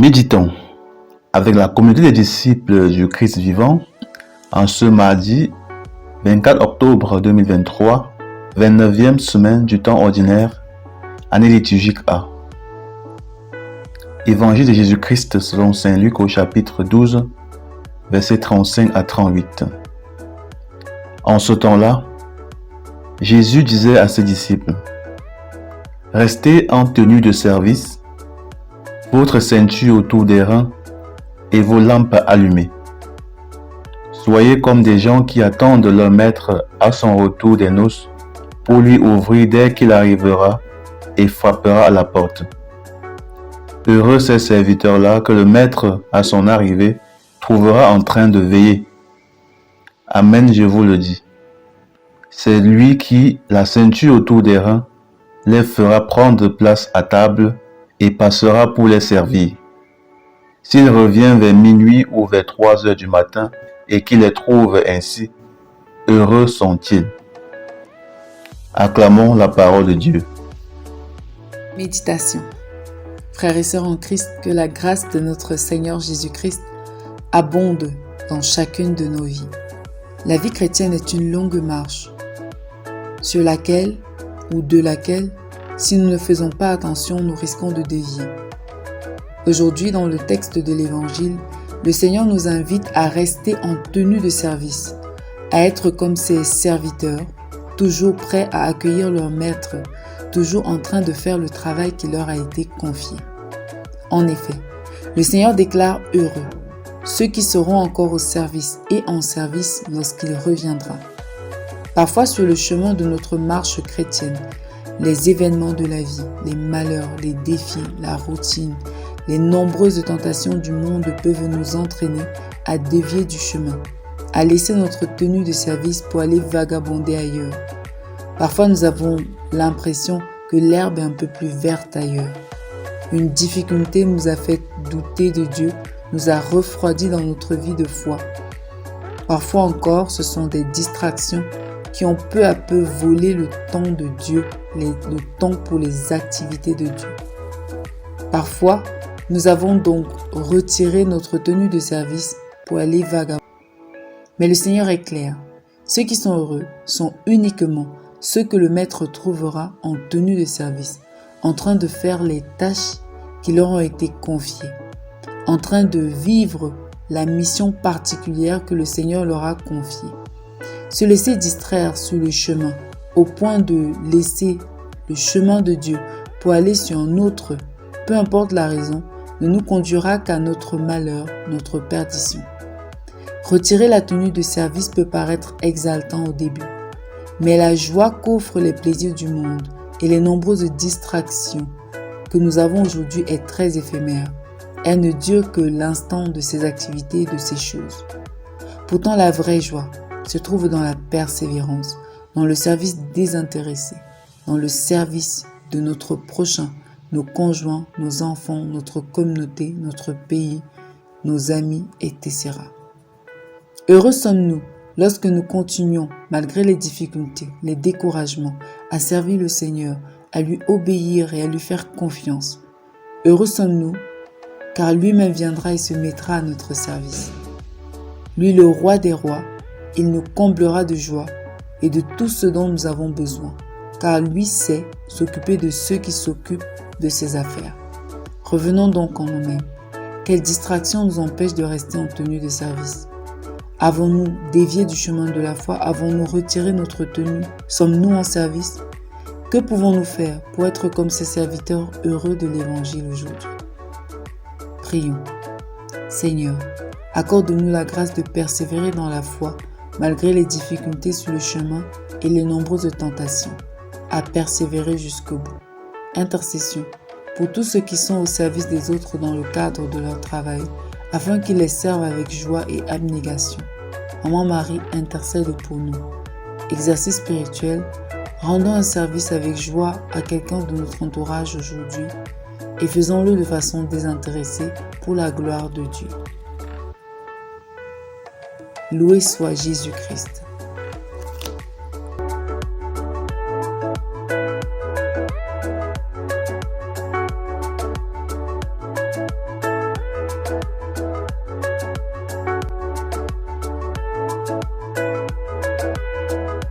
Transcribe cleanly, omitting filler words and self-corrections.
Méditons avec la communauté des disciples du Christ vivant en ce mardi 24 octobre 2023, 29e semaine du temps ordinaire, année liturgique A. Évangile de Jésus-Christ selon Saint Luc au chapitre 12, versets 35 à 38. En ce temps-là, Jésus disait à ses disciples: « Restez en tenue de service, votre ceinture autour des reins et vos lampes allumées. Soyez comme des gens qui attendent leur maître à son retour des noces pour lui ouvrir dès qu'il arrivera et frappera à la porte. Heureux ces serviteurs-là que le maître, à son arrivée, trouvera en train de veiller. Amen, je vous le dis. C'est lui qui, la ceinture autour des reins, les fera prendre place à table et passera pour les servir. S'il revient vers minuit ou vers 3 heures du matin et qu'il les trouve ainsi, heureux sont-ils. » Acclamons la parole de Dieu. Méditation. Frères et sœurs en Christ, que la grâce de notre Seigneur Jésus-Christ abonde dans chacune de nos vies. La vie chrétienne est une longue marche sur laquelle ou de laquelle, si nous ne faisons pas attention, nous risquons de dévier. Aujourd'hui, dans le texte de l'Évangile, le Seigneur nous invite à rester en tenue de service, à être comme ses serviteurs, toujours prêts à accueillir leur maître, toujours en train de faire le travail qui leur a été confié. En effet, le Seigneur déclare heureux ceux qui seront encore au service et en service lorsqu'il reviendra. Parfois, sur le chemin de notre marche chrétienne, les événements de la vie, les malheurs, les défis, la routine, les nombreuses tentations du monde peuvent nous entraîner à dévier du chemin, à laisser notre tenue de service pour aller vagabonder ailleurs. Parfois, nous avons l'impression que l'herbe est un peu plus verte ailleurs. Une difficulté nous a fait douter de Dieu, nous a refroidis dans notre vie de foi. Parfois encore, ce sont des distractions qui ont peu à peu volé le temps de Dieu, le temps pour les activités de Dieu. Parfois, nous avons donc retiré notre tenue de service pour aller vagabonder. Mais le Seigneur est clair. Ceux qui sont heureux sont uniquement ceux que le Maître trouvera en tenue de service, en train de faire les tâches qui leur ont été confiées, en train de vivre la mission particulière que le Seigneur leur a confiée. Se laisser distraire sur le chemin, au point de laisser le chemin de Dieu pour aller sur un autre, peu importe la raison, ne nous conduira qu'à notre malheur, notre perdition. Retirer la tenue de service peut paraître exaltant au début, mais la joie qu'offrent les plaisirs du monde et les nombreuses distractions que nous avons aujourd'hui est très éphémère. Elle ne dure que l'instant de ces activités et de ces choses. Pourtant, la vraie joie se trouve dans la persévérance, dans le service désintéressé, dans le service de notre prochain, nos conjoints, nos enfants, notre communauté, notre pays, nos amis, etc. Heureux sommes-nous lorsque nous continuons, malgré les difficultés, les découragements, à servir le Seigneur, à lui obéir et à lui faire confiance. Heureux sommes-nous, car lui-même viendra et se mettra à notre service. Lui, le roi des rois, il nous comblera de joie et de tout ce dont nous avons besoin, car lui sait s'occuper de ceux qui s'occupent de ses affaires. Revenons donc en nous-mêmes. Quelle distraction nous empêche de rester en tenue de service? Avons-nous dévié du chemin de la foi? Avons-nous retiré notre tenue? Sommes-nous en service? Que pouvons-nous faire pour être comme ces serviteurs heureux de l'Évangile aujourd'hui? Prions. Seigneur, accorde-nous la grâce de persévérer dans la foi malgré les difficultés sur le chemin et les nombreuses tentations, à persévérer jusqu'au bout. Intercession pour tous ceux qui sont au service des autres dans le cadre de leur travail, afin qu'ils les servent avec joie et abnégation. Maman Marie, intercède pour nous. Exercice spirituel, rendons un service avec joie à quelqu'un de notre entourage aujourd'hui et faisons-le de façon désintéressée pour la gloire de Dieu. Loué soit Jésus-Christ.